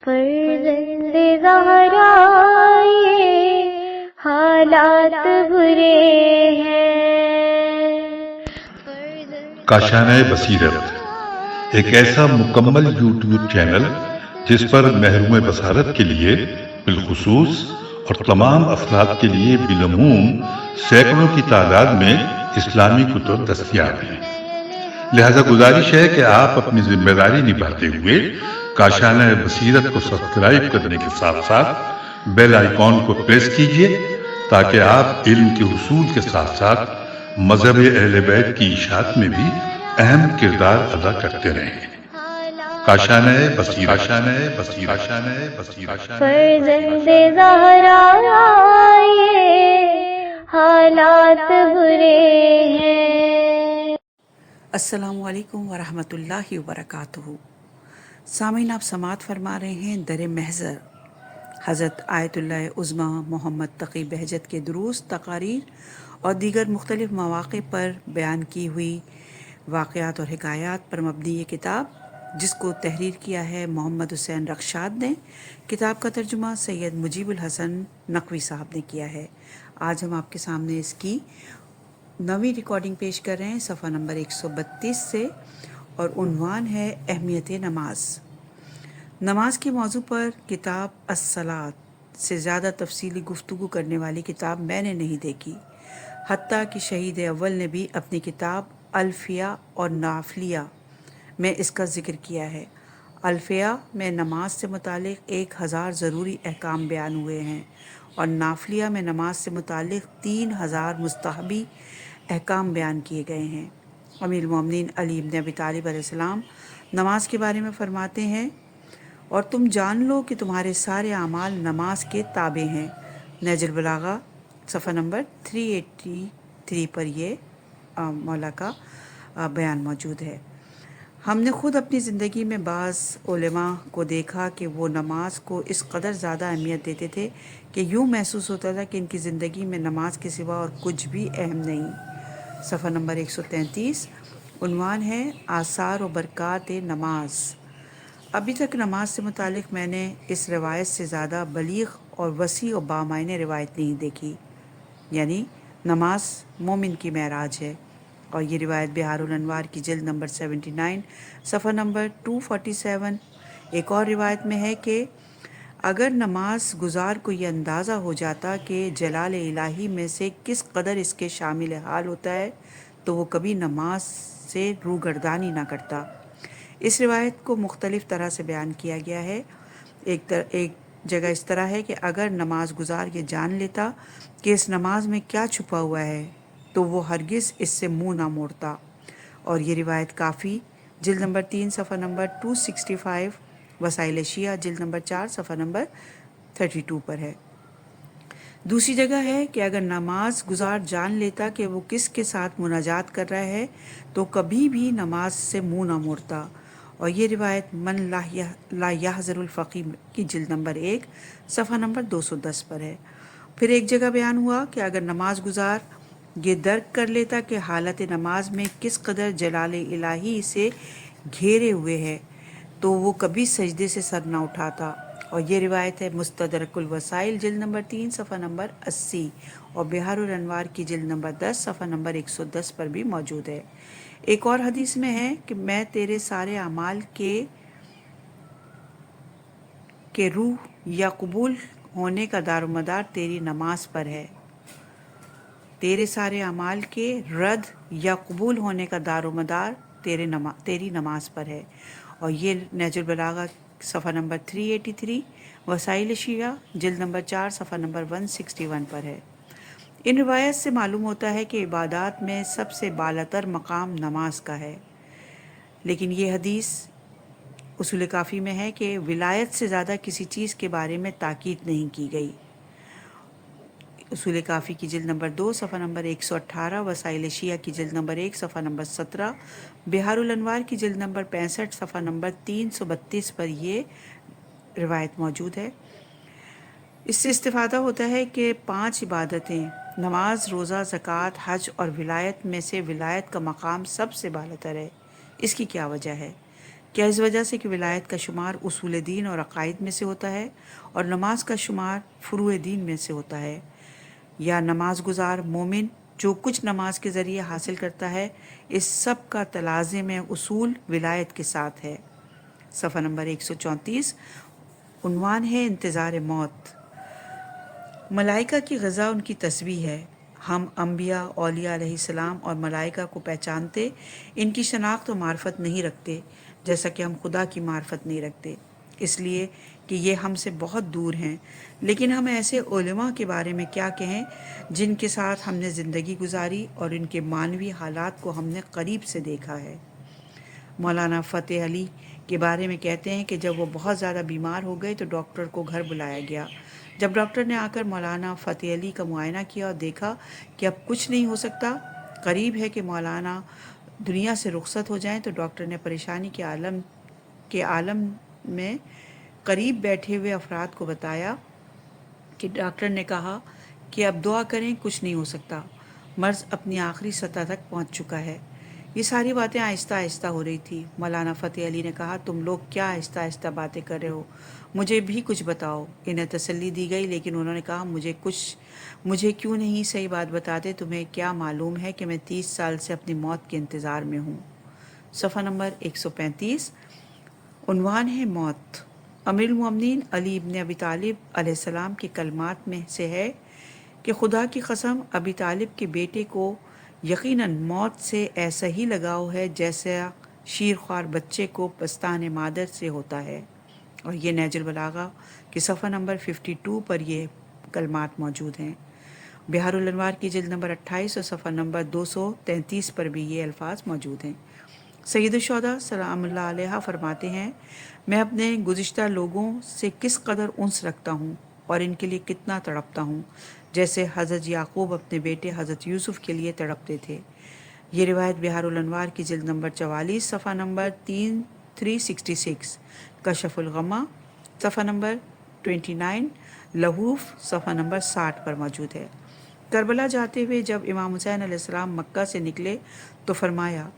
فرزند زہرا یہ حالات برے ہیں۔ کاشانہ بصیرت ایک ایسا مکمل یوٹیوب چینل جس پر محروم بصارت کے لیے بالخصوص اور تمام افراد کے لیے بالعموم سینکڑوں کی تعداد میں اسلامی کتب دستیاب ہیں۔ لہذا گزارش ہے کہ آپ اپنی ذمہ داری نبھاتے ہوئے کاشانہ بصیرت کو سبسکرائب کرنے کے ساتھ ساتھ بیل آئیکن کو پریس کیجئے تاکہ آپ علم کے حصول کے ساتھ ساتھ مذہب اہل بیت کی اشاعت میں بھی اہم کردار ادا کرتے رہیں۔ کاشانہ بصیرت۔ فرزند زہرا یہ حالات برے ہیں۔ السلام علیکم ورحمۃ اللہ وبرکاتہ۔ سامعین، آپ سماعت فرما رہے ہیں در محضر حضرت آیت اللہ عظمیٰ محمد تقی بہجت کے دروس، تقاریر اور دیگر مختلف مواقع پر بیان کی ہوئی واقعات اور حکایات پر مبنی یہ کتاب، جس کو تحریر کیا ہے محمد حسین رخشاد نے۔ کتاب کا ترجمہ سید مجیب الحسن نقوی صاحب نے کیا ہے۔ آج ہم آپ کے سامنے اس کی نویں ریکارڈنگ پیش کر رہے ہیں، صفحہ نمبر 132 سے، اور عنوان ہے اہمیت نماز۔ نماز کے موضوع پر کتاب الصلاۃ سے زیادہ تفصیلی گفتگو کرنے والی کتاب میں نے نہیں دیکھی، حتیٰ کہ شہید اول نے بھی اپنی کتاب الفیہ اور نافلیہ میں اس کا ذکر کیا ہے۔ الفیہ میں نماز سے متعلق 1000 ضروری احکام بیان ہوئے ہیں، اور نافلیہ میں نماز سے متعلق 3000 مستحبی احکام بیان کیے گئے ہیں۔ امیر المومنین علی بن ابی طالب علیہ السلام نماز کے بارے میں فرماتے ہیں، اور تم جان لو کہ تمہارے سارے اعمال نماز کے تابع ہیں۔ نہج البلاغہ صفحہ نمبر 383 پر یہ مولا کا بیان موجود ہے۔ ہم نے خود اپنی زندگی میں بعض علماء کو دیکھا کہ وہ نماز کو اس قدر زیادہ اہمیت دیتے تھے کہ یوں محسوس ہوتا تھا کہ ان کی زندگی میں نماز کے سوا اور کچھ بھی اہم نہیں۔ صفحہ نمبر 133، عنوان ہے آثار و برکات نماز۔ ابھی تک نماز سے متعلق میں نے اس روایت سے زیادہ بلیغ اور وسیع و بامعنی روایت نہیں دیکھی، یعنی نماز مومن کی معراج ہے، اور یہ روایت بہار الانوار کی جلد نمبر 79 صفحہ نمبر 247۔ ایک اور روایت میں ہے کہ اگر نماز گزار کو یہ اندازہ ہو جاتا کہ جلال الہی میں سے کس قدر اس کے شامل حال ہوتا ہے تو وہ کبھی نماز سے روگردانی نہ کرتا۔ اس روایت کو مختلف طرح سے بیان کیا گیا ہے۔ ایک جگہ اس طرح ہے کہ اگر نماز گزار یہ جان لیتا کہ اس نماز میں کیا چھپا ہوا ہے تو وہ ہرگز اس سے منہ نہ موڑتا، اور یہ روایت کافی جلد نمبر 3 صفحہ نمبر 265، وسائل شیعہ جلد نمبر 4 صفحہ نمبر 32 پر ہے۔ دوسری جگہ ہے کہ اگر نماز گزار جان لیتا کہ وہ کس کے ساتھ مناجات کر رہا ہے تو کبھی بھی نماز سے منہ نہ موڑتا، اور یہ روایت من لا یحذر الفقی کی جلد نمبر 1 صفحہ نمبر 210 پر ہے۔ پھر ایک جگہ بیان ہوا کہ اگر نماز گزار یہ درک کر لیتا کہ حالت نماز میں کس قدر جلال الہی سے گھیرے ہوئے ہے تو وہ کبھی سجدے سے سر نہ اٹھاتا، اور یہ روایت ہے مستدرک الوسائل جلد نمبر 3 صفحہ نمبر 80، اور بہار الانوار کی جلد نمبر 10 صفحہ نمبر 110 پر بھی موجود ہے۔ ایک اور حدیث میں ہے کہ میں تیرے سارے اعمال کے روح یا قبول ہونے کا دار و مدار تیری نماز پر ہے۔ تیرے سارے اعمال کے رد یا قبول ہونے کا دار و مدار تیری نماز پر ہے، اور یہ نہج البلاغہ صفحہ نمبر 383، وسائل شیعہ جلد نمبر 4 صفحہ نمبر 161 پر ہے۔ ان روایت سے معلوم ہوتا ہے کہ عبادات میں سب سے بالاتر مقام نماز کا ہے، لیکن یہ حدیث اصول کافی میں ہے کہ ولایت سے زیادہ کسی چیز کے بارے میں تاکید نہیں کی گئی۔ اصول کافی کی جلد نمبر 2 صفحہ نمبر 118، وسائل شیعہ کی جلد نمبر 1 صفحہ نمبر 17، بہار الانوار کی جلد نمبر 65 صفحہ نمبر 332 پر یہ روایت موجود ہے۔ اس سے استفادہ ہوتا ہے کہ 5 عبادتیں نماز، روزہ، زکوٰۃ، حج اور ولایت میں سے ولایت کا مقام سب سے بالاتر ہے۔ اس کی کیا وجہ ہے؟ کیا اس وجہ سے کہ ولایت کا شمار اصول دین اور عقائد میں سے ہوتا ہے اور نماز کا شمار فروع دین میں سے ہوتا ہے؟ یا نماز گزار مومن جو کچھ نماز کے ذریعے حاصل کرتا ہے اس سب کا تلازم اصول ولایت کے ساتھ ہے۔ صفحہ نمبر 134، عنوان ہے انتظار موت۔ ملائکہ کی غذا ان کی تسبیح ہے۔ ہم انبیاء، اولیاء علیہ السلام اور ملائکہ کو پہچانتے، ان کی شناخت و معرفت نہیں رکھتے، جیسا کہ ہم خدا کی معرفت نہیں رکھتے، اس لیے کہ یہ ہم سے بہت دور ہیں۔ لیکن ہم ایسے علماء کے بارے میں کیا کہیں جن کے ساتھ ہم نے زندگی گزاری اور ان کے معنوی حالات کو ہم نے قریب سے دیکھا ہے۔ مولانا فتح علی کے بارے میں کہتے ہیں کہ جب وہ بہت زیادہ بیمار ہو گئے تو ڈاکٹر کو گھر بلایا گیا۔ جب ڈاکٹر نے آ کر مولانا فتح علی کا معائنہ کیا اور دیکھا کہ اب کچھ نہیں ہو سکتا، قریب ہے کہ مولانا دنیا سے رخصت ہو جائیں، تو ڈاکٹر نے پریشانی کے عالم میں قریب بیٹھے ہوئے افراد کو بتایا کہ ڈاکٹر نے کہا کہ اب دعا کریں، کچھ نہیں ہو سکتا، مرض اپنی آخری سطح تک پہنچ چکا ہے۔ یہ ساری باتیں آہستہ آہستہ ہو رہی تھی۔ مولانا فتح علی نے کہا، تم لوگ کیا آہستہ آہستہ باتیں کر رہے ہو، مجھے بھی کچھ بتاؤ۔ انہیں تسلی دی گئی، لیکن انہوں نے کہا مجھے کیوں نہیں صحیح بات بتاتے؟ تمہیں کیا معلوم ہے کہ میں 30 سال سے اپنی موت کے انتظار میں ہوں۔ صفحہ نمبر 135، عنوان ہے موت۔ امیر المومنین علی ابن ابی طالب علیہ السلام کے کلمات میں سے ہے کہ خدا کی قسم، ابی طالب کے بیٹے کو یقیناً موت سے ایسا ہی لگاؤ ہے جیسا شیرخوار بچے کو پستان مادر سے ہوتا ہے۔ اور یہ نہج البلاغہ کے صفحہ نمبر 52 پر یہ کلمات موجود ہیں۔ بحار الانوار کی جلد نمبر 28 اور صفحہ نمبر 233 پر بھی یہ الفاظ موجود ہیں۔ سید الشہداء سلام اللہ علیہ فرماتے ہیں، میں اپنے گزشتہ لوگوں سے کس قدر انس رکھتا ہوں اور ان کے لیے کتنا تڑپتا ہوں، جیسے حضرت یعقوب اپنے بیٹے حضرت یوسف کے لیے تڑپتے تھے۔ یہ روایت بحار الانوار کی جلد نمبر 44 صفحہ نمبر 366، کشف الغمہ صفحہ نمبر 29، لہوف صفحہ نمبر 60 پر موجود ہے۔ کربلا جاتے ہوئے جب امام حسین علیہ السلام مکہ سے نکلے تو فرمایا،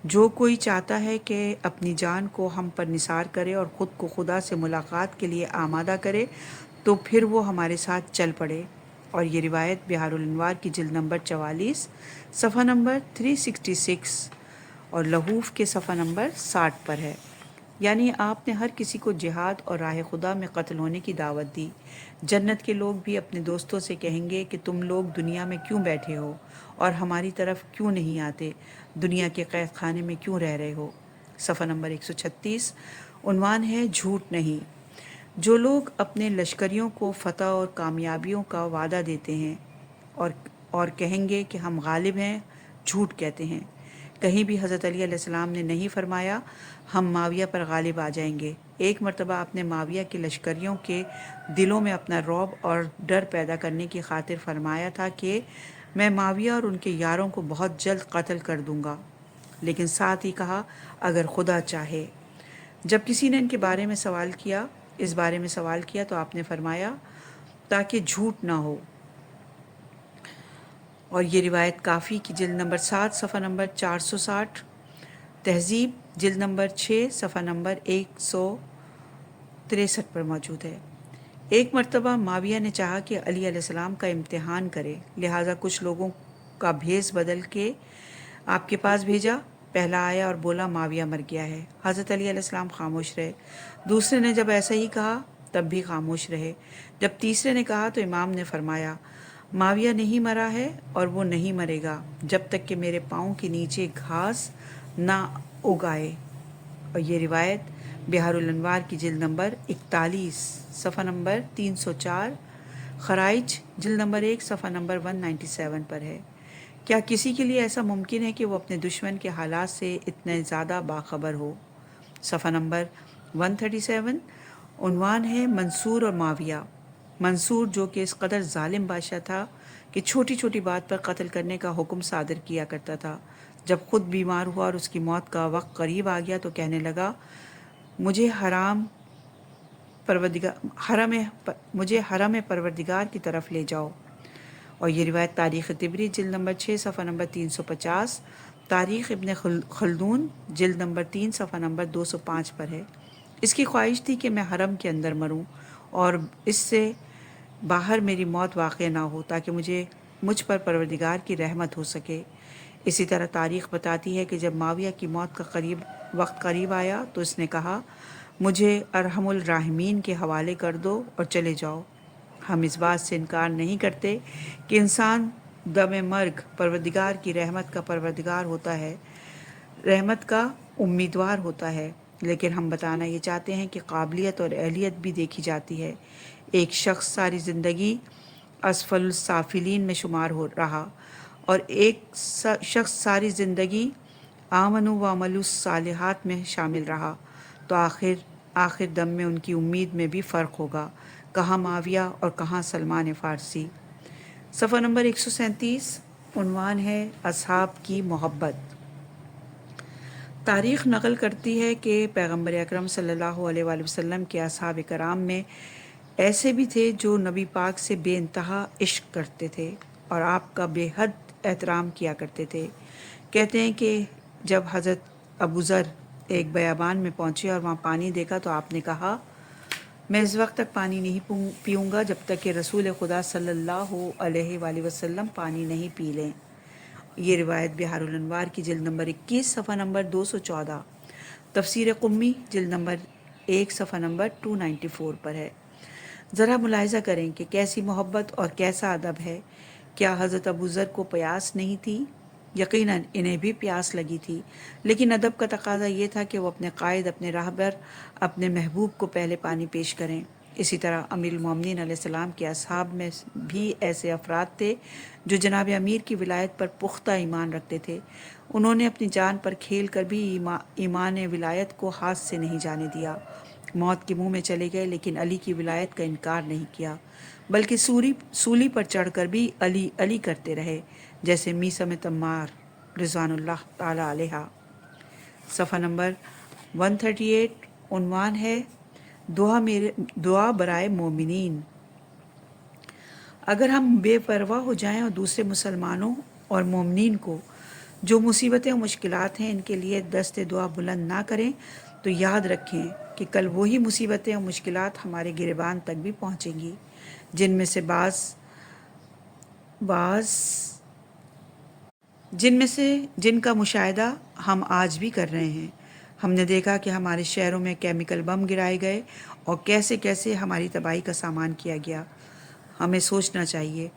جو کوئی چاہتا ہے کہ اپنی جان کو ہم پر نثار کرے اور خود کو خدا سے ملاقات کے لیے آمادہ کرے تو پھر وہ ہمارے ساتھ چل پڑے۔ اور یہ روایت بحار الانوار کی جلد نمبر 44 صفحہ نمبر 366 اور لہوف کے صفحہ نمبر 60 پر ہے۔ یعنی آپ نے ہر کسی کو جہاد اور راہ خدا میں قتل ہونے کی دعوت دی۔ جنت کے لوگ بھی اپنے دوستوں سے کہیں گے کہ تم لوگ دنیا میں کیوں بیٹھے ہو اور ہماری طرف کیوں نہیں آتے، دنیا کے قید خانے میں کیوں رہ رہے ہو۔ صفحہ نمبر 136، عنوان ہے جھوٹ نہیں۔ جو لوگ اپنے لشکریوں کو فتح اور کامیابیوں کا وعدہ دیتے ہیں اور کہیں گے کہ ہم غالب ہیں، جھوٹ کہتے ہیں۔ کہیں بھی حضرت علی علیہ السلام نے نہیں فرمایا ہم معاویہ پر غالب آ جائیں گے۔ ایک مرتبہ آپ نے معاویہ کے لشکریوں کے دلوں میں اپنا رعب اور ڈر پیدا کرنے کی خاطر فرمایا تھا کہ میں معاویہ اور ان کے یاروں کو بہت جلد قتل کر دوں گا، لیکن ساتھ ہی کہا اگر خدا چاہے۔ جب کسی نے ان کے بارے میں اس بارے میں سوال کیا تو آپ نے فرمایا تاکہ جھوٹ نہ ہو۔ اور یہ روایت کافی کی جلد نمبر 7 صفحہ نمبر 460، تہذیب جلد نمبر 6 صفحہ نمبر 163 پر موجود ہے۔ ایک مرتبہ معاویہ نے چاہا کہ علی علیہ السلام کا امتحان کرے، لہٰذا کچھ لوگوں کا بھیس بدل کے آپ کے پاس بھیجا۔ پہلا آیا اور بولا معاویہ مر گیا ہے۔ حضرت علی علیہ السلام خاموش رہے۔ دوسرے نے جب ایسا ہی کہا تب بھی خاموش رہے۔ جب تیسرے نے کہا تو امام نے فرمایا معاویہ نہیں مرا ہے اور وہ نہیں مرے گا جب تک کہ میرے پاؤں کے نیچے گھاس نہ اگائے۔ اور یہ روایت بحار الانوار کی جلد نمبر 41 صفحہ نمبر 304، خرائج جلد نمبر 1 صفحہ نمبر 197 پر ہے۔ کیا کسی کے لیے ایسا ممکن ہے کہ وہ اپنے دشمن کے حالات سے اتنے زیادہ باخبر ہو؟ صفحہ نمبر 137، عنوان ہے منصور اور معاویہ۔ منصور جو کہ اس قدر ظالم بادشاہ تھا کہ چھوٹی چھوٹی بات پر قتل کرنے کا حکم صادر کیا کرتا تھا، جب خود بیمار ہوا اور اس کی موت کا وقت قریب آ گیا تو کہنے لگا مجھے حرم پروردگار کی طرف لے جاؤ۔ اور یہ روایت تاریخ طبری جلد نمبر 6 صفحہ نمبر 350، تاریخ ابن خلدون جلد نمبر 3 صفحہ نمبر 205 پر ہے۔ اس کی خواہش تھی کہ میں حرم کے اندر مروں اور اس سے باہر میری موت واقع نہ ہو تاکہ مجھ پر پروردگار کی رحمت ہو سکے۔ اسی طرح تاریخ بتاتی ہے کہ جب معاویہ کی موت کا وقت قریب آیا تو اس نے کہا مجھے ارحم الراحمین کے حوالے کر دو اور چلے جاؤ۔ ہم اس بات سے انکار نہیں کرتے کہ انسان دم مرگ پروردگار کی رحمت کا پروردگار ہوتا ہے، رحمت کا امیدوار ہوتا ہے، لیکن ہم بتانا یہ چاہتے ہیں کہ قابلیت اور اہلیت بھی دیکھی جاتی ہے۔ ایک شخص ساری زندگی اسفل السافلین میں شمار ہو رہا اور ایک شخص ساری زندگی آمنوا وعملوا الصالحات میں شامل رہا، تو آخر دم میں ان کی امید میں بھی فرق ہوگا، کہاں معاویہ اور کہاں سلمان فارسی۔ صفحہ نمبر 137 عنوان ہے اصحاب کی محبت۔ تاریخ نقل کرتی ہے کہ پیغمبر اکرم صلی اللہ علیہ وآلہ وسلم کے اصحاب کرام میں ایسے بھی تھے جو نبی پاک سے بے انتہا عشق کرتے تھے اور آپ کا بے حد احترام کیا کرتے تھے۔ کہتے ہیں کہ جب حضرت ابو ذر ایک بیابان میں پہنچے اور وہاں پانی دیکھا تو آپ نے کہا میں اس وقت تک پانی نہیں پیوں گا جب تک کہ رسول خدا صلی اللہ علیہ وآلہ وسلم پانی نہیں پی لیں۔ یہ روایت بحار الانوار کی جلد نمبر 21 صفحہ نمبر 214، تفسیر قمی جلد نمبر 1 صفحہ نمبر 294 پر ہے۔ ذرا ملاحظہ کریں کہ کیسی محبت اور کیسا ادب ہے۔ کیا حضرت ابو ذر کو پیاس نہیں تھی؟ یقیناً انہیں بھی پیاس لگی تھی، لیکن ادب کا تقاضا یہ تھا کہ وہ اپنے قائد، اپنے راہبر، اپنے محبوب کو پہلے پانی پیش کریں۔ اسی طرح امیر المومنین علیہ السلام کے اصحاب میں بھی ایسے افراد تھے جو جناب امیر کی ولایت پر پختہ ایمان رکھتے تھے۔ انہوں نے اپنی جان پر کھیل کر بھی ایمان ولایت کو ہاتھ سے نہیں جانے دیا۔ موت کے منہ میں چلے گئے لیکن علی کی ولایت کا انکار نہیں کیا، بلکہ سولی پر چڑھ کر بھی علی علی کرتے رہے، جیسے میثم تمار رضوان اللہ تعالی علیہ۔ صفحہ نمبر 138 عنوان ہے دعا برائے مومنین۔ اگر ہم بے پرواہ ہو جائیں اور دوسرے مسلمانوں اور مومنین کو جو مصیبتیں اور مشکلات ہیں ان کے لیے دست دعا بلند نہ کریں تو یاد رکھیں کہ کل وہی مصیبتیں اور مشکلات ہمارے گریبان تک بھی پہنچیں گی، جن کا مشاہدہ ہم آج بھی کر رہے ہیں۔ ہم نے دیکھا کہ ہمارے شہروں میں کیمیکل بم گرائے گئے اور کیسے کیسے ہماری تباہی کا سامان کیا گیا۔ ہمیں سوچنا چاہیے،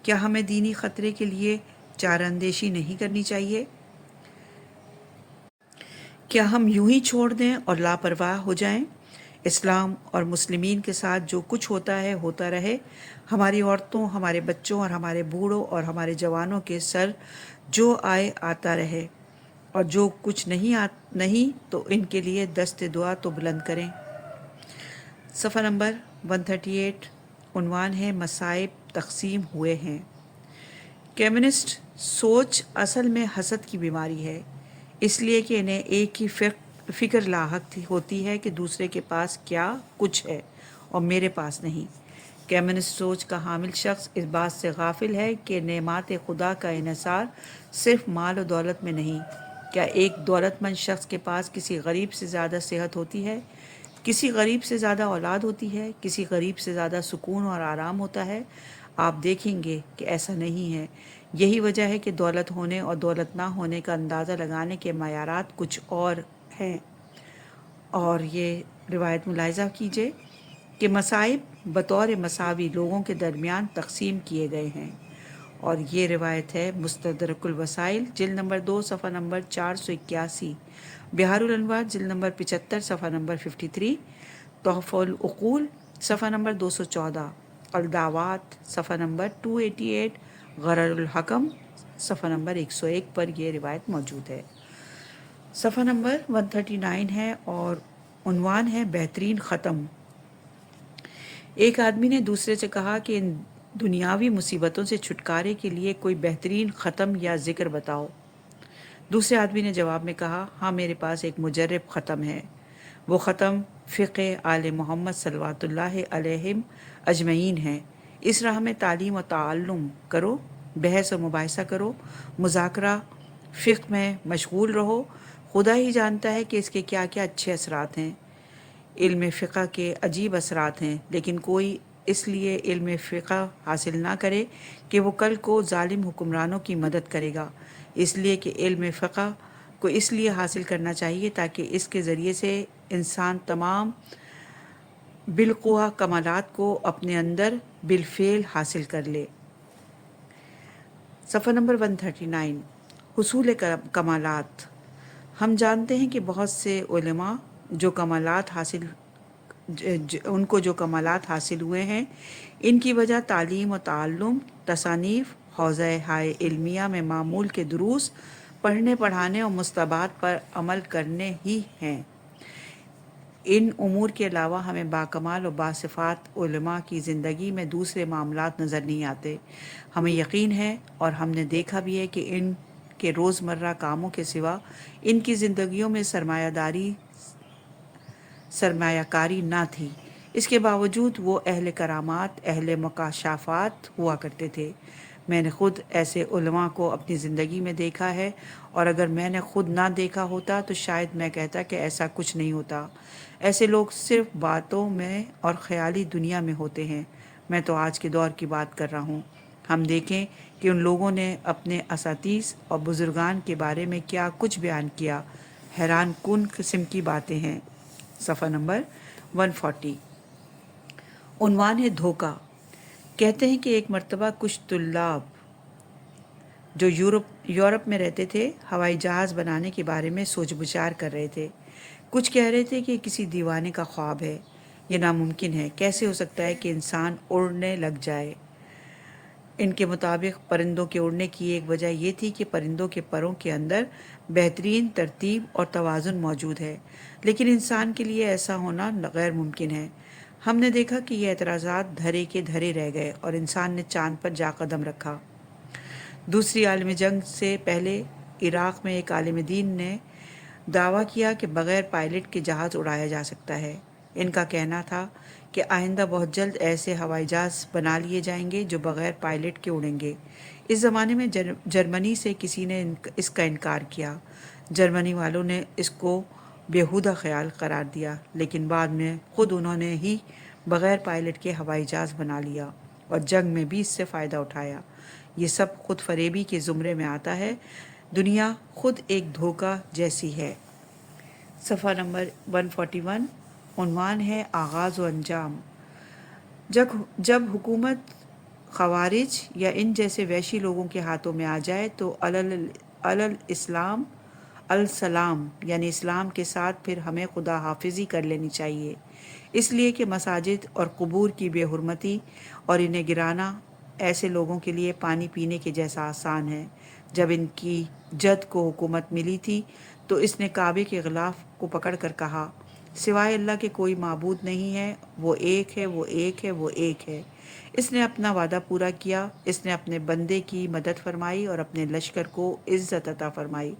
کیا ہمیں دینی خطرے کے لیے چارہ اندیشی نہیں کرنی چاہیے؟ کیا ہم یوں ہی چھوڑ دیں اور لاپرواہ ہو جائیں؟ اسلام اور مسلمین کے ساتھ جو کچھ ہوتا ہے ہوتا رہے، ہماری عورتوں، ہمارے بچوں اور ہمارے بوڑھوں اور ہمارے جوانوں کے سر جو آئے آتا رہے، اور جو کچھ نہیں تو ان کے لیے دست دعا تو بلند کریں۔ صفحہ نمبر 138 عنوان ہے مصائب تقسیم ہوئے ہیں۔ کمیونسٹ سوچ اصل میں حسد کی بیماری ہے، اس لیے کہ انہیں ایک ہی فکر لاحق ہوتی ہے کہ دوسرے کے پاس کیا کچھ ہے اور میرے پاس نہیں۔ کمیونسٹ سوچ کا حامل شخص اس بات سے غافل ہے کہ نعمات خدا کا انحصار صرف مال و دولت میں نہیں۔ کیا ایک دولت مند شخص کے پاس کسی غریب سے زیادہ صحت ہوتی ہے؟ کسی غریب سے زیادہ اولاد ہوتی ہے؟ کسی غریب سے زیادہ سکون اور آرام ہوتا ہے؟ آپ دیکھیں گے کہ ایسا نہیں ہے۔ یہی وجہ ہے کہ دولت ہونے اور دولت نہ ہونے کا اندازہ لگانے کے معیارات کچھ اور ہیں۔ اور یہ روایت ملاحظہ کیجئے کہ مصائب بطور مساوی لوگوں کے درمیان تقسیم کیے گئے ہیں، اور یہ روایت ہے مستدرک الوسائل جلد نمبر 2 صفحہ نمبر 481، بحار الانوار جلد نمبر 75 صفحہ نمبر 53، تحفہ العقول صفحہ نمبر 214، الدعوات صفحہ نمبر 288، غرر الحکم صفحہ نمبر 101 پر یہ روایت موجود ہے۔ صفحہ نمبر 139 ہے اور عنوان ہے بہترین ختم۔ ایک آدمی نے دوسرے سے کہا کہ ان دنیاوی مصیبتوں سے چھٹکارے کے لیے کوئی بہترین ختم یا ذکر بتاؤ۔ دوسرے آدمی نے جواب میں کہا، ہاں میرے پاس ایک مجرب ختم ہے۔ وہ ختم فقہ آل محمد صلوات اللہ علیہم اجمعین ہے۔ اس راہ میں تعلیم و تعلم کرو، بحث و مباحثہ کرو، مذاکرہ فقہ میں مشغول رہو، خدا ہی جانتا ہے کہ اس کے کیا کیا اچھے اثرات ہیں۔ علم فقہ کے عجیب اثرات ہیں، لیکن کوئی اس لیے علم فقہ حاصل نہ کرے کہ وہ کل کو ظالم حکمرانوں کی مدد کرے گا، اس لیے کہ علم فقہ کو اس لیے حاصل کرنا چاہیے تاکہ اس کے ذریعے سے انسان تمام بالقوہ کمالات کو اپنے اندر بالفعل حاصل کر لے۔ صفحہ نمبر 139، حصول کمالات۔ ہم جانتے ہیں کہ بہت سے علماء ان کو جو کمالات حاصل ہوئے ہیں، ان کی وجہ تعلیم و تعلم، تصانیف، حوزہ ہائے علمیہ میں معمول کے دروس پڑھنے پڑھانے اور مستحبات پر عمل کرنے ہی ہیں۔ ان امور کے علاوہ ہمیں باکمال و باصفات علماء کی زندگی میں دوسرے معاملات نظر نہیں آتے۔ ہمیں یقین ہے اور ہم نے دیکھا بھی ہے کہ ان کے روزمرہ کاموں کے سوا ان کی زندگیوں میں سرمایہ کاری نہ تھی۔ اس کے باوجود وہ اہل کرامات، اہل مکاشفات ہوا کرتے تھے۔ میں نے خود ایسے علماء کو اپنی زندگی میں دیکھا ہے، اور اگر میں نے خود نہ دیکھا ہوتا تو شاید میں کہتا کہ ایسا کچھ نہیں ہوتا۔ ایسے لوگ صرف باتوں میں اور خیالی دنیا میں ہوتے ہیں۔ میں تو آج کے دور کی بات کر رہا ہوں۔ ہم دیکھیں کہ ان لوگوں نے اپنے اساتذہ اور بزرگان کے بارے میں کیا کچھ بیان کیا، حیران کن قسم کی باتیں ہیں۔ صفحہ نمبر 140، عنوان ہے دھوکہ۔ کہتے ہیں کہ ایک مرتبہ کچھ طلاب جو یورپ میں رہتے تھے، ہوائی جہاز بنانے کے بارے میں سوچ بچار کر رہے تھے۔ کچھ کہہ رہے تھے کہ کسی دیوانے کا خواب ہے، یہ ناممکن ہے، کیسے ہو سکتا ہے کہ انسان اڑنے لگ جائے۔ ان کے مطابق پرندوں کے اڑنے کی ایک وجہ یہ تھی کہ پرندوں کے پروں کے اندر بہترین ترتیب اور توازن موجود ہے، لیکن انسان کے لیے ایسا ہونا غیر ممکن ہے۔ ہم نے دیکھا کہ یہ اعتراضات دھرے کے دھرے رہ گئے اور انسان نے چاند پر جا قدم رکھا۔ دوسری عالمی جنگ سے پہلے عراق میں ایک عالم دین نے دعویٰ کیا کہ بغیر پائلٹ کے جہاز اڑایا جا سکتا ہے۔ ان کا کہنا تھا کہ آئندہ بہت جلد ایسے ہوائی جہاز بنا لیے جائیں گے جو بغیر پائلٹ کے اڑیں گے۔ اس زمانے میں جرمنی سے کسی نے اس کا انکار کیا۔ جرمنی والوں نے اس کو بیہودہ خیال قرار دیا، لیکن بعد میں خود انہوں نے ہی بغیر پائلٹ کے ہوائی جہاز بنا لیا اور جنگ میں بھی اس سے فائدہ اٹھایا۔ یہ سب خود فریبی کے زمرے میں آتا ہے۔ دنیا خود ایک دھوکہ جیسی ہے۔ صفحہ نمبر 141، عنوان ہے آغاز و انجام۔ جب حکومت خوارج یا ان جیسے وحشی لوگوں کے ہاتھوں میں آ جائے تو السلام یعنی اسلام کے ساتھ پھر ہمیں خدا حافظی کر لینی چاہیے، اس لیے کہ مساجد اور قبور کی بے حرمتی اور انہیں گرانا ایسے لوگوں کے لیے پانی پینے کے جیسا آسان ہے۔ جب ان کی جد کو حکومت ملی تھی تو اس نے کعبے کے غلاف کو پکڑ کر کہا، سوائے اللہ کے کوئی معبود نہیں ہے، وہ ایک ہے، وہ ایک ہے، وہ ایک ہے۔ اس نے اپنا وعدہ پورا کیا، اس نے اپنے بندے کی مدد فرمائی اور اپنے لشکر کو عزت عطا فرمائی۔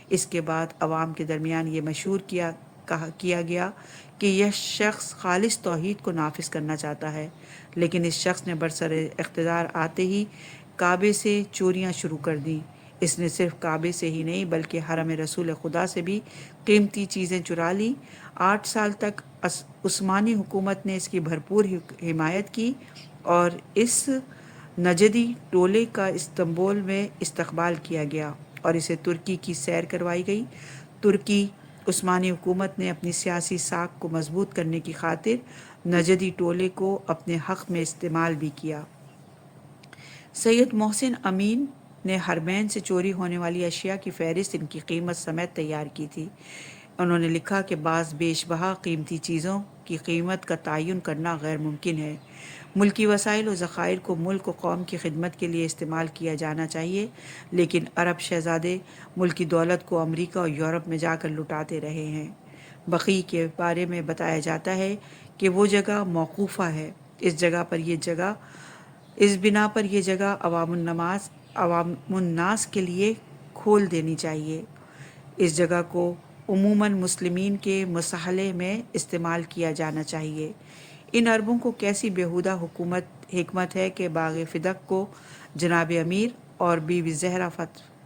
اس کے بعد عوام کے درمیان یہ مشہور کیا گیا کہ یہ شخص خالص توحید کو نافذ کرنا چاہتا ہے، لیکن اس شخص نے برسر اقتدار آتے ہی کعبے سے چوریاں شروع کر دیں۔ اس نے صرف کعبے سے ہی نہیں بلکہ حرم رسول خدا سے بھی قیمتی چیزیں چرا لیں۔ 8 سال تک عثمانی حکومت نے اس کی بھرپور حمایت کی اور اس نجدی ٹولے کا استنبول میں استقبال کیا گیا اور اسے ترکی کی سیر کروائی گئی۔ ترکی عثمانی حکومت نے اپنی سیاسی ساکھ کو مضبوط کرنے کی خاطر نجدی ٹولے کو اپنے حق میں استعمال بھی کیا۔ سید محسن امین نے حرمین سے چوری ہونے والی اشیاء کی فہرست ان کی قیمت سمیت تیار کی تھی۔ انہوں نے لکھا کہ بعض بیش بہا قیمتی چیزوں کی قیمت کا تعین کرنا غیر ممکن ہے۔ ملکی وسائل و ذخائر کو ملک و قوم کی خدمت کے لیے استعمال کیا جانا چاہیے، لیکن عرب شہزادے ملکی دولت کو امریکہ اور یورپ میں جا کر لٹاتے رہے ہیں۔ بقی کے بارے میں بتایا جاتا ہے کہ وہ جگہ موقوفہ ہے، اس بنا پر یہ جگہ عوام الناس کے لیے کھول دینی چاہیے۔ اس جگہ کو عموماً مسلمین کے مصالحے میں استعمال کیا جانا چاہیے۔ ان عربوں کو کیسی بیہودہ حکمت ہے کہ باغ فدق کو جناب امیر اور بی بی زہرا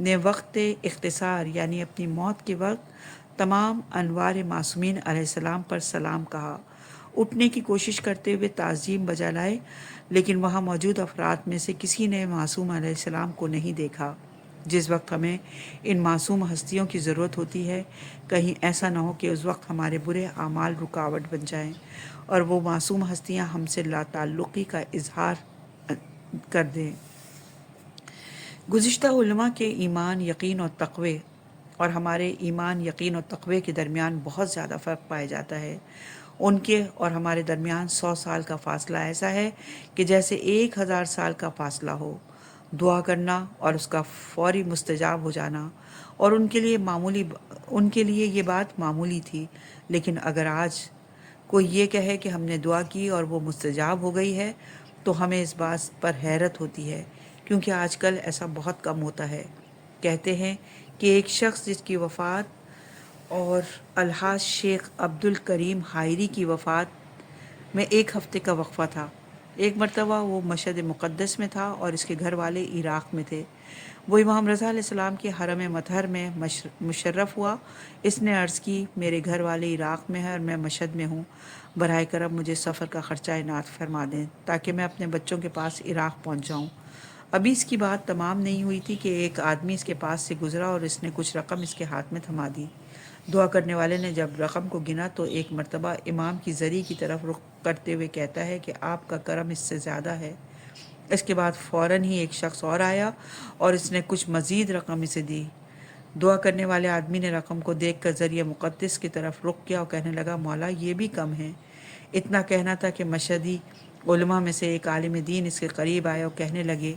نے وقت اختصار یعنی اپنی موت کے وقت تمام انوار معصومین علیہ السلام پر سلام کہا۔ اٹھنے کی کوشش کرتے ہوئے تعظیم بجا لائے، لیکن وہاں موجود افراد میں سے کسی نے معصوم علیہ السلام کو نہیں دیکھا۔ جس وقت ہمیں ان معصوم ہستیوں کی ضرورت ہوتی ہے، کہیں ایسا نہ ہو کہ اس وقت ہمارے برے اعمال رکاوٹ بن جائیں اور وہ معصوم ہستیاں ہم سے لا تعلقی کا اظہار کر دیں۔ گزشتہ علماء کے ایمان، یقین اور تقوی اور ہمارے ایمان، یقین اور تقوی کے درمیان بہت زیادہ فرق پایا جاتا ہے۔ ان کے اور ہمارے درمیان 100 سال کا فاصلہ ایسا ہے کہ جیسے 1000 سال کا فاصلہ ہو۔ دعا کرنا اور اس کا فوری مستجاب ہو جانا اور ان کے لیے یہ بات معمولی تھی، لیکن اگر آج کوئی یہ کہے کہ ہم نے دعا کی اور وہ مستجاب ہو گئی ہے تو ہمیں اس بات پر حیرت ہوتی ہے، کیونکہ آج کل ایسا بہت کم ہوتا ہے۔ کہتے ہیں کہ ایک شخص جس کی وفات اور الحاج شیخ عبد الکریم حائری کی وفات میں 1 ہفتے کا وقفہ تھا۔ ایک مرتبہ وہ مشہد مقدس میں تھا اور اس کے گھر والے عراق میں تھے۔ وہ امام رضا علیہ السلام کے حرم مطہر میں مشرف ہوا۔ اس نے عرض کی، میرے گھر والے عراق میں ہیں اور میں مشہد میں ہوں، براہ کرم مجھے سفر کا خرچہ عنایت فرما دیں تاکہ میں اپنے بچوں کے پاس عراق پہنچ جاؤں۔ ابھی اس کی بات تمام نہیں ہوئی تھی کہ ایک آدمی اس کے پاس سے گزرا اور اس نے کچھ رقم اس کے ہاتھ میں تھما دی۔ دعا کرنے والے نے جب رقم کو گنا تو ایک مرتبہ امام کی زری کی طرف رخ کرتے ہوئے کہتا ہے کہ آپ کا کرم اس سے زیادہ ہے۔ اس کے بعد فوراً ہی ایک شخص اور آیا اور اس نے کچھ مزید رقم اسے دی۔ دعا کرنے والے آدمی نے رقم کو دیکھ کر ذریعہ مقدس کی طرف رخ کیا اور کہنے لگا، مولا یہ بھی کم ہے۔ اتنا کہنا تھا کہ مشہدی علماء میں سے ایک عالم دین اس کے قریب آئے اور کہنے لگے،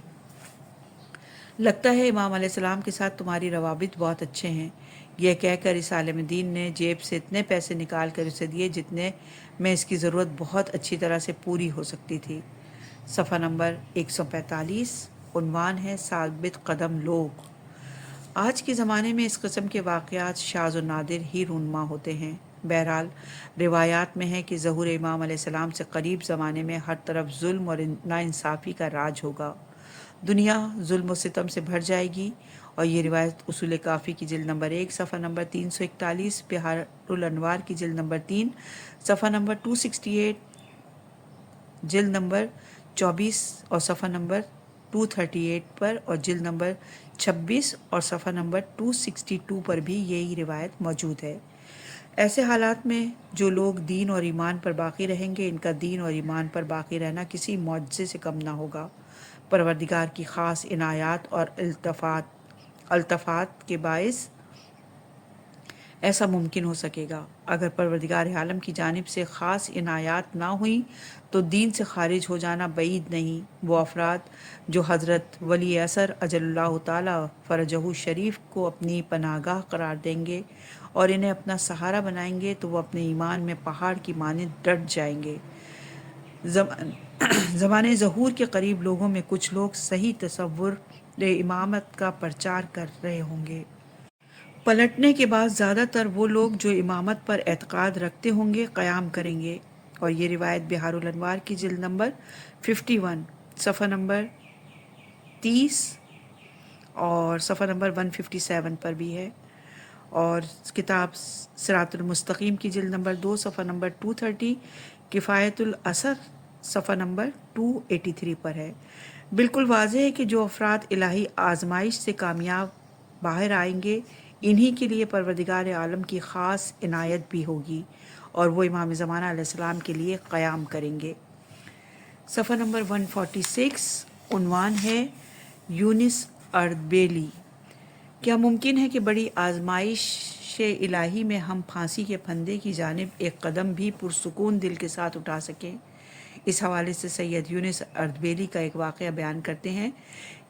لگتا ہے امام علیہ السلام کے ساتھ تمہاری روابط بہت اچھے ہیں۔ یہ کہہ کر اس عالم دین نے جیب سے اتنے پیسے نکال کر اسے دیے جتنے میں اس کی ضرورت بہت اچھی طرح سے پوری ہو سکتی تھی۔ صفحہ نمبر 145، عنوان ہے ثابت قدم لوگ۔ آج کے زمانے میں اس قسم کے واقعات شاذ و نادر ہی رونما ہوتے ہیں۔ بہرحال روایات میں ہے کہ ظہور امام علیہ السلام سے قریب زمانے میں ہر طرف ظلم اور ناانصافی کا راج ہوگا۔ دنیا ظلم و ستم سے بھر جائے گی، اور یہ روایت اصول کافی کی جلد نمبر 1 صفحہ نمبر 341، بہار الانوار کی جلد نمبر 3 صفحہ نمبر 268، جلد نمبر 24 اور صفحہ نمبر 238 پر، اور جلد نمبر 26 اور صفحہ نمبر 262 پر بھی یہی روایت موجود ہے۔ ایسے حالات میں جو لوگ دین اور ایمان پر باقی رہیں گے، ان کا دین اور ایمان پر باقی رہنا کسی معجزے سے کم نہ ہوگا۔ پروردگار کی خاص عنایات اور الطافات کے باعث ایسا ممکن ہو سکے گا۔ اگر پروردگار عالم کی جانب سے خاص عنایات نہ ہوئیں تو دین سے خارج ہو جانا بعید نہیں۔ وہ افراد جو حضرت ولی اثر اجل اللہ تعالی فرجہ شریف کو اپنی پناہ گاہ قرار دیں گے اور انہیں اپنا سہارا بنائیں گے تو وہ اپنے ایمان میں پہاڑ کی مانند ڈٹ جائیں گے۔ زمانے ظہور کے قریب لوگوں میں کچھ لوگ صحیح تصور امامت کا پرچار کر رہے ہوں گے۔ پلٹنے کے بعد زیادہ تر وہ لوگ جو امامت پر اعتقاد رکھتے ہوں گے قیام کریں گے، اور یہ روایت بہار الانوار کی جلد نمبر 51 صفحہ نمبر 30 اور صفحہ نمبر 157 پر بھی ہے، اور کتاب صراط المستقیم کی جلد نمبر 2 صفحہ نمبر 230، کفایت الاثر صفحہ نمبر 283 پر ہے۔ بالکل واضح ہے کہ جو افراد الہی آزمائش سے کامیاب باہر آئیں گے، انہی کے لیے پروردگار عالم کی خاص عنایت بھی ہوگی اور وہ امام زمانہ علیہ السلام کے لیے قیام کریں گے۔ صفحہ نمبر 146، عنوان ہے یونس اردبیلی۔ کیا ممکن ہے کہ بڑی آزمائش الہی میں ہم پھانسی کے پھندے کی جانب ایک قدم بھی پرسکون دل کے ساتھ اٹھا سکیں؟ اس حوالے سے سید یونس اردبیلی کا ایک واقعہ بیان کرتے ہیں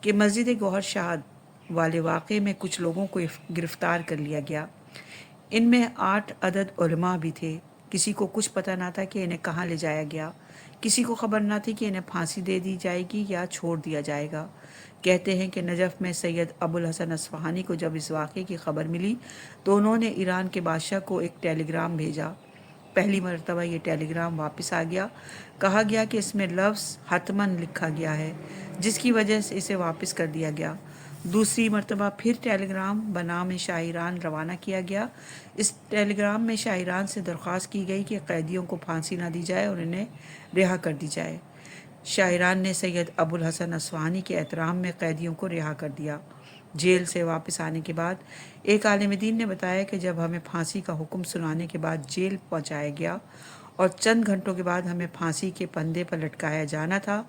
کہ مسجد گوہر شہاد والے واقعے میں کچھ لوگوں کو گرفتار کر لیا گیا۔ ان میں 8 عدد علماء بھی تھے۔ کسی کو کچھ پتہ نہ تھا کہ انہیں کہاں لے جایا گیا، کسی کو خبر نہ تھی کہ انہیں پھانسی دے دی جائے گی یا چھوڑ دیا جائے گا۔ کہتے ہیں کہ نجف میں سید ابو الحسن اصفہانی کو جب اس واقعے کی خبر ملی تو انہوں نے ایران کے بادشاہ کو ایک ٹیلی گرام بھیجا۔ پہلی مرتبہ یہ ٹیلی گرام واپس آ گیا۔ کہا گیا کہ اس میں لفظ حتماً لکھا گیا ہے، جس کی وجہ سے اسے واپس کر دیا گیا۔ دوسری مرتبہ پھر ٹیلی گرام بنام شاہ ایران روانہ کیا گیا۔ اس ٹیلی گرام میں شاہ ایران سے درخواست کی گئی کہ قیدیوں کو پھانسی نہ دی جائے اور انہیں رہا کر دی جائے۔ شاہ ایران نے سید ابو الحسن اصفہانی کے احترام میں قیدیوں کو رہا کر دیا۔ جیل سے واپس آنے کے بعد ایک عالم دین نے بتایا کہ جب ہمیں پھانسی کا حکم سنانے کے بعد جیل پہنچایا گیا اور چند گھنٹوں کے بعد ہمیں پھانسی کے پندے پر لٹکایا جانا تھا،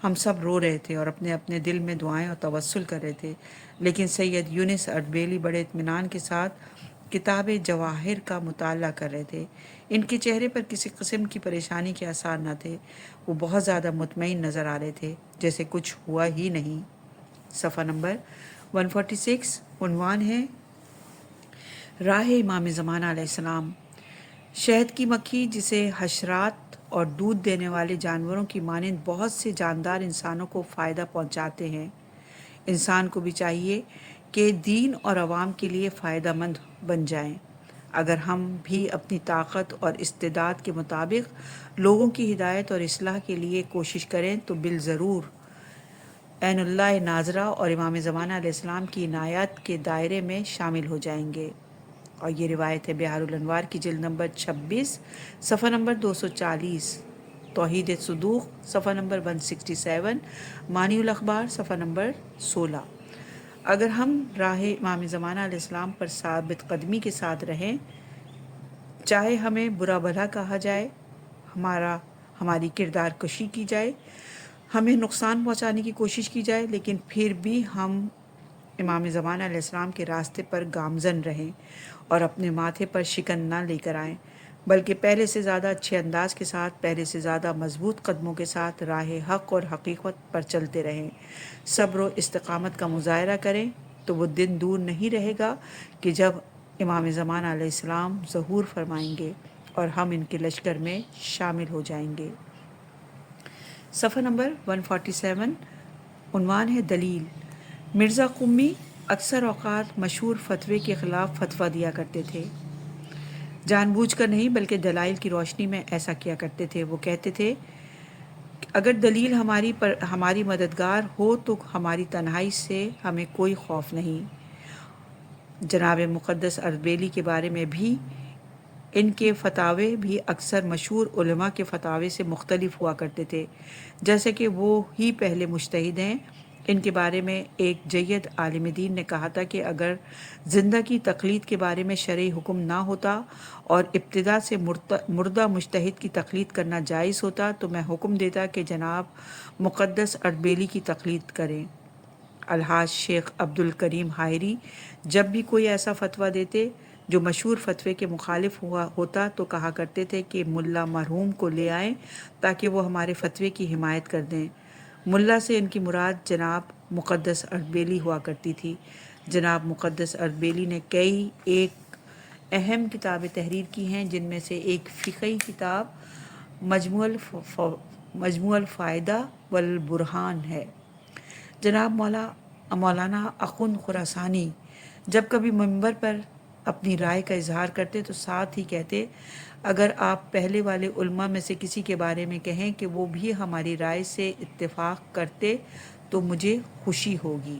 ہم سب رو رہے تھے اور اپنے اپنے دل میں دعائیں اور توسل کر رہے تھے، لیکن سید یونس اردبیلی بڑے اطمینان کے ساتھ کتاب جواہر کا مطالعہ کر رہے تھے۔ ان کے چہرے پر کسی قسم کی پریشانی کے آثار نہ تھے، وہ بہت زیادہ مطمئن نظر آ رہے تھے، جیسے کچھ ہوا ہی نہیں۔ صفحہ نمبر 146، عنوان ہے راہ امام زمانہ علیہ السلام۔ شہد کی مکھی جسے حشرات اور دودھ دینے والے جانوروں کی مانند بہت سے جاندار انسانوں کو فائدہ پہنچاتے ہیں، انسان کو بھی چاہیے کہ دین اور عوام کے لیے فائدہ مند بن جائیں۔ اگر ہم بھی اپنی طاقت اور استعداد کے مطابق لوگوں کی ہدایت اور اصلاح کے لیے کوشش کریں تو بالضرور عین اللہ ناظرہ اور امام زمانہ علیہ السلام کی عنایات کے دائرے میں شامل ہو جائیں گے۔ اور یہ روایت ہے بہار الانوار کی جلد نمبر 26 صفحہ نمبر 240، توحید صدوق صفحہ نمبر 167، مانی الاخبار صفحہ نمبر 16۔ اگر ہم راہ امام زمانہ علیہ السلام پر ثابت قدمی کے ساتھ رہیں، چاہے ہمیں برا بھلا کہا جائے، ہماری کردار کشی کی جائے، ہمیں نقصان پہنچانے کی کوشش کی جائے، لیکن پھر بھی ہم امام زمانہ علیہ السلام کے راستے پر گامزن رہیں اور اپنے ماتھے پر شکن نہ لے کر آئیں، بلکہ پہلے سے زیادہ اچھے انداز کے ساتھ، پہلے سے زیادہ مضبوط قدموں کے ساتھ راہ حق اور حقیقت پر چلتے رہیں، صبر و استقامت کا مظاہرہ کریں، تو وہ دن دور نہیں رہے گا کہ جب امام زمانہ علیہ السلام ظہور فرمائیں گے اور ہم ان کے لشکر میں شامل ہو جائیں گے۔ صفحہ نمبر 147، عنوان ہے دلیل۔ مرزا قمی اکثر اوقات مشہور فتوے کے خلاف فتویٰ دیا کرتے تھے، جان بوجھ کر نہیں بلکہ دلائل کی روشنی میں ایسا کیا کرتے تھے۔ وہ کہتے تھے اگر دلیل ہماری مددگار ہو تو ہماری تنہائی سے ہمیں کوئی خوف نہیں۔ جناب مقدس اردبیلی کے بارے میں بھی ان کے فتاوے بھی اکثر مشہور علماء کے فتاوے سے مختلف ہوا کرتے تھے، جیسے کہ وہ ہی پہلے مجتہد ہیں۔ ان کے بارے میں ایک جید عالم دین نے کہا تھا کہ اگر زندہ کی تقلید کے بارے میں شرعی حکم نہ ہوتا اور ابتدا سے مردہ مجتہد کی تقلید کرنا جائز ہوتا تو میں حکم دیتا کہ جناب مقدس اردبیلی کی تقلید کریں۔ الحاج شیخ عبد الکریم حائری جب بھی کوئی ایسا فتویٰ دیتے جو مشہور فتوے کے مخالف ہوتا تو کہا کرتے تھے کہ ملا مرحوم کو لے آئیں تاکہ وہ ہمارے فتوے کی حمایت کر دیں۔ ملا سے ان کی مراد جناب مقدس اردبیلی ہوا کرتی تھی۔ جناب مقدس اردبیلی نے کئی ایک اہم کتابیں تحریر کی ہیں، جن میں سے ایک فقہی کتاب مجموع الفائدہ والبرہان ہے۔ جناب مولانا اخند خراسانی جب کبھی منبر پر اپنی رائے کا اظہار کرتے تو ساتھ ہی کہتے اگر آپ پہلے والے علماء میں سے کسی کے بارے میں کہیں کہ وہ بھی ہماری رائے سے اتفاق کرتے تو مجھے خوشی ہوگی۔